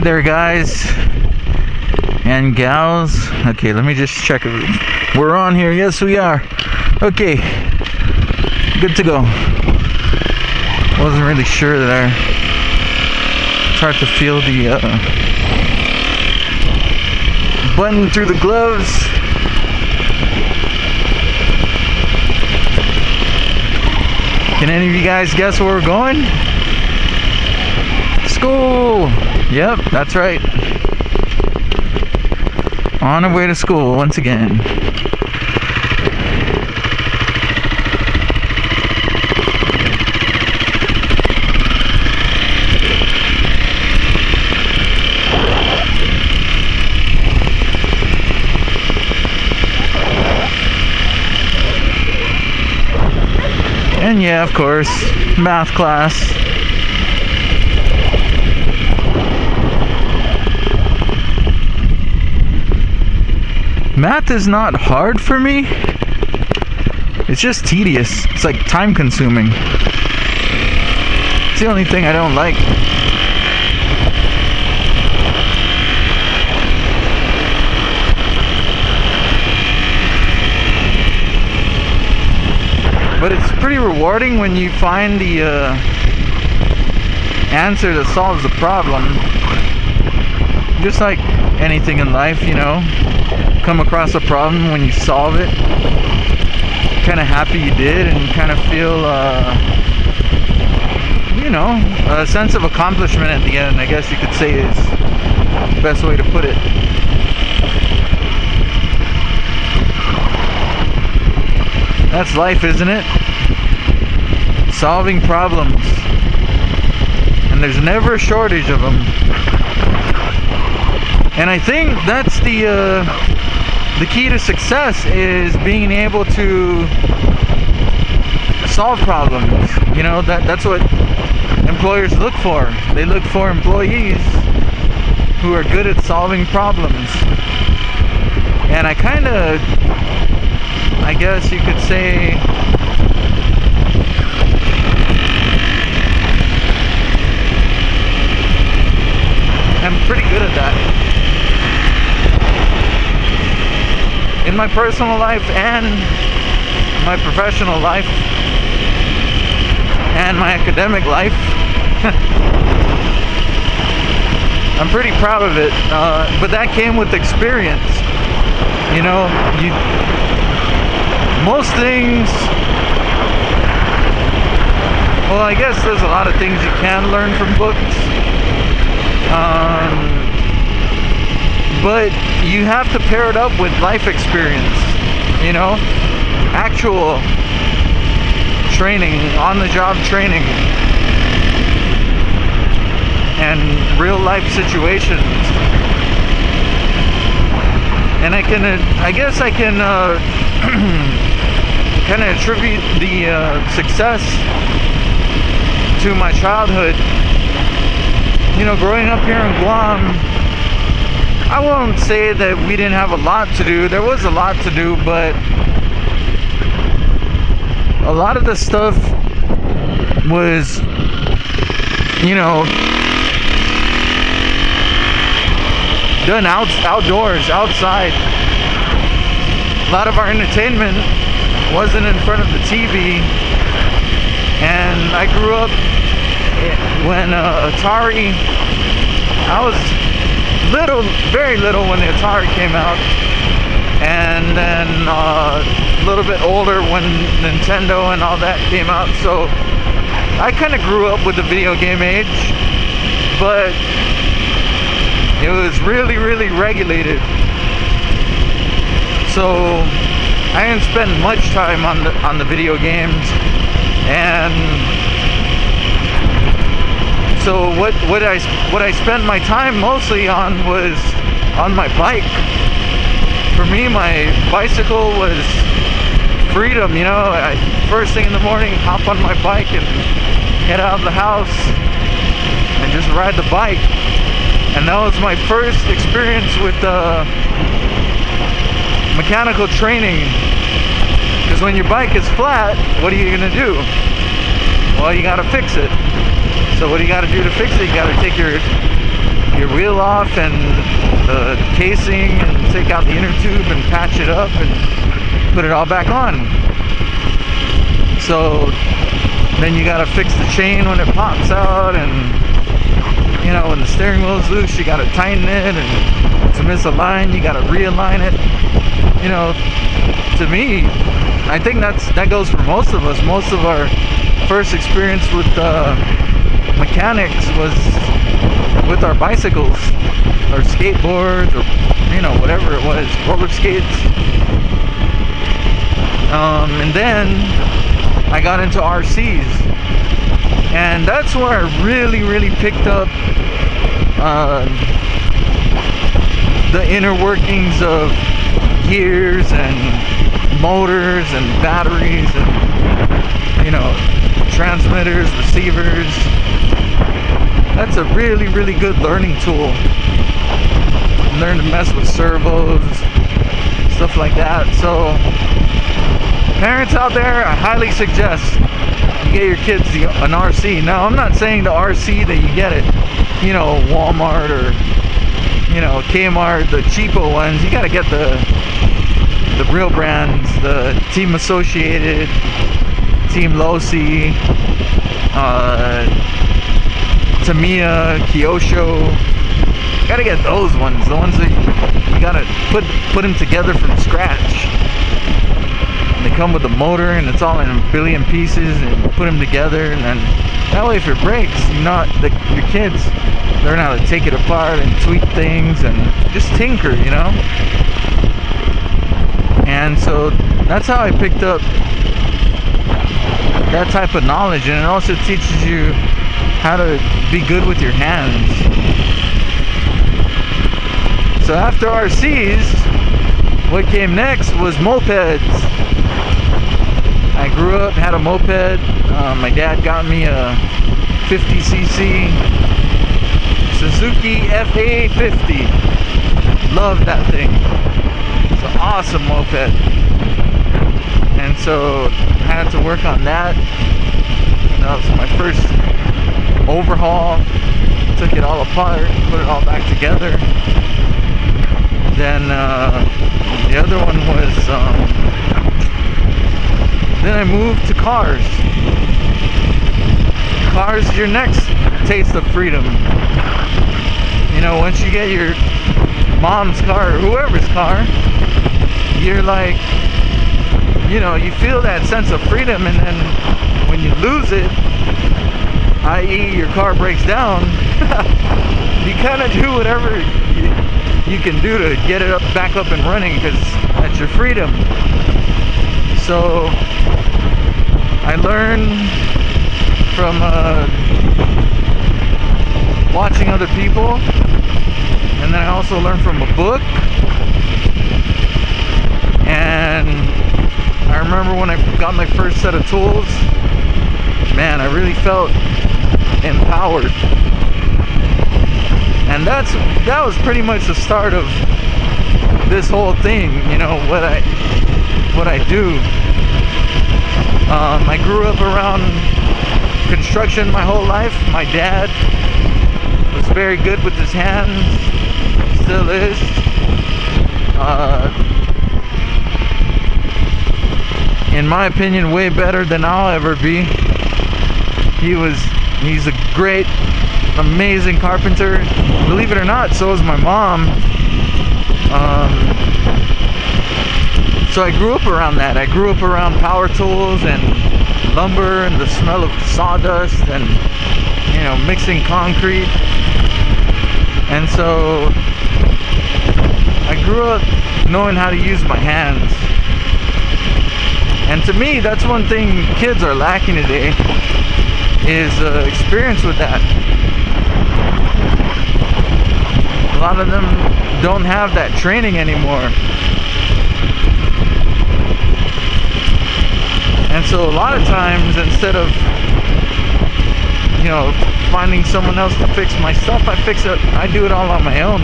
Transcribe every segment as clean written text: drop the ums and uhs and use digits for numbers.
there, guys and gals. Okay, let me just check it. We're on here. Yes, we are. Okay, good to go. Wasn't really sure that it's hard to feel the button through the gloves. Can any of you guys guess where we're going? School! Yep, that's right. On our way to school once again. And yeah, of course, math class. Math is not hard for me. It's just tedious. It's like time consuming. It's the only thing I don't like. But it's pretty rewarding when you find the answer that solves the problem. Just like anything in life, you know, come across a problem, when you solve it, kind of happy you did, and kind of feel, you know, a sense of accomplishment at the end, I guess you could say, is the best way to put it. That's life, isn't it? Solving problems. And there's never a shortage of them. And I think that's the key to success, is being able to solve problems. You know, that's what employers look for. They look for employees who are good at solving problems. And I kind of, I guess you could say, I'm pretty good at that. In my personal life and my professional life and my academic life. I'm pretty proud of it, but that came with experience. You know, most things, well, I guess there's a lot of things you can learn from books, but you have to pair it up with life experience, you know, actual training, on-the-job training, and real life situations. And I guess I can kind of attribute the success to my childhood. You know, growing up here in Guam, I won't say that we didn't have a lot to do. There was a lot to do, but a lot of the stuff was, you know, done outdoors, outside. A lot of our entertainment wasn't in front of the TV. And I grew up when Atari, I was little, very little when the Atari came out, and then a little bit older when Nintendo and all that came out. So I kind of grew up with the video game age, but it was really, really regulated. So I didn't spend much time on the video games. And so what I spent my time mostly on was on my bike. For me, my bicycle was freedom, you know. First thing in the morning, hop on my bike and head out of the house and just ride the bike. And that was my first experience with mechanical training. Because when your bike is flat, what are you gonna do? Well, you gotta fix it. So what do you gotta do to fix it? You gotta take your your wheel off and the casing and take out the inner tube and patch it up and put it all back on. So then you gotta fix the chain when it pops out, and you know, when the steering wheel is loose, you gotta tighten it, and to miss a line, you gotta realign it. You know, to me, I think that goes for most of us. Most of our first experience with mechanics was with our bicycles or skateboards, or you know, whatever it was, roller skates. And then I got into RCs, and that's where I really picked up the inner workings of gears and motors and batteries and, you know, transmitters, receivers. That's a really good learning tool. Learn to mess with servos, stuff like that. So parents out there, I highly suggest you get your kids an RC. Now, I'm not saying the RC that you get at, you know, Walmart or, you know, Kmart, the cheapo ones. You gotta get the real brands, the Team Associated, Team Losi, Tamiya, Kyosho. Gotta get those ones, the ones that you gotta put them together from scratch. They come with a motor, and it's all in a billion pieces, and you put them together, and then that way, if it breaks, your kids learn how to take it apart and tweak things and just tinker, you know. And so that's how I picked up that type of knowledge, and it also teaches you how to be good with your hands. So after RCs, what came next was mopeds. I grew up, had a moped. My dad got me a 50cc Suzuki FA50. Love that thing. It's an awesome moped. And so I had to work on that. That was my first overhaul. Took it all apart, put it all back together. Then the other one was then I moved to cars. Cars is your next taste of freedom. You know, once you get your mom's car or whoever's car, you're like, you know, you feel that sense of freedom, and then when you lose it, i.e. your car breaks down, you kind of do whatever you can do to get it back up and running, because that's your freedom. So I learned from watching other people, and then I also learned from a book. And I remember when I got my first set of tools, man, I really felt empowered. And that was pretty much the start of this whole thing, you know, what I do. I grew up around construction my whole life. My dad was very good with his hands, still is. In my opinion, way better than I'll ever be. He's a great, amazing carpenter. Believe it or not, so is my mom. So I grew up around that. I grew up around power tools and lumber and the smell of sawdust and, you know, mixing concrete. And so I grew up knowing how to use my hands. And to me, that's one thing kids are lacking today, is experience with that. A lot of them don't have that training anymore. And so a lot of times, instead of, you know, finding someone else to fix my stuff, I do it all on my own.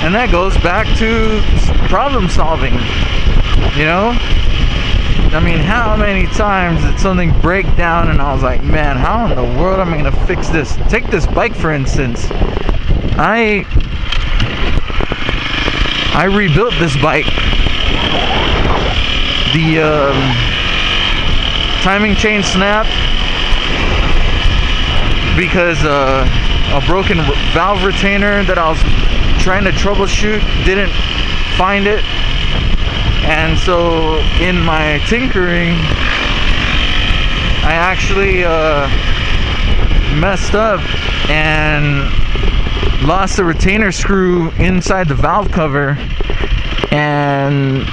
And that goes back to problem solving, you know? I mean, how many times did something break down and I was like, man, how in the world am I gonna fix this? Take this bike for instance. I rebuilt this bike. The timing chain snapped because a broken valve retainer that I was trying to troubleshoot didn't find it. And so in my tinkering, I actually messed up and lost the retainer screw inside the valve cover, and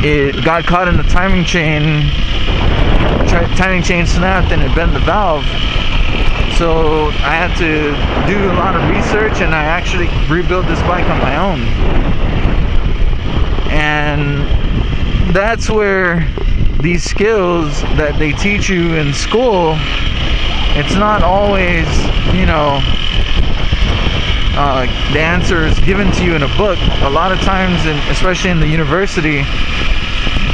it got caught in the timing chain. Timing chain snapped and it bent the valve. So I had to do a lot of research, and I actually rebuilt this bike on my own. And that's where these skills that they teach you in school, it's not always, you know, the answer is given to you in a book. A lot of times, especially in the university,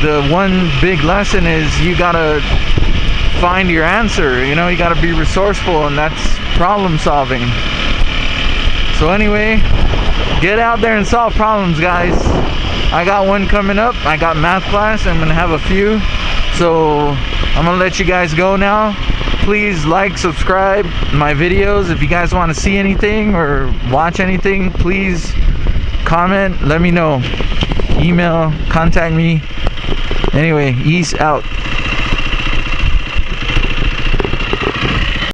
the one big lesson is you gotta find your answer. You know, you gotta be resourceful, and that's problem solving. So anyway, get out there and solve problems, guys. I got one coming up. I got math class. I'm gonna have a few. So I'm gonna let you guys go now. Please like, subscribe my videos. If you guys want to see anything or watch anything, please comment, let me know. Email, contact me. Anyway, ease out.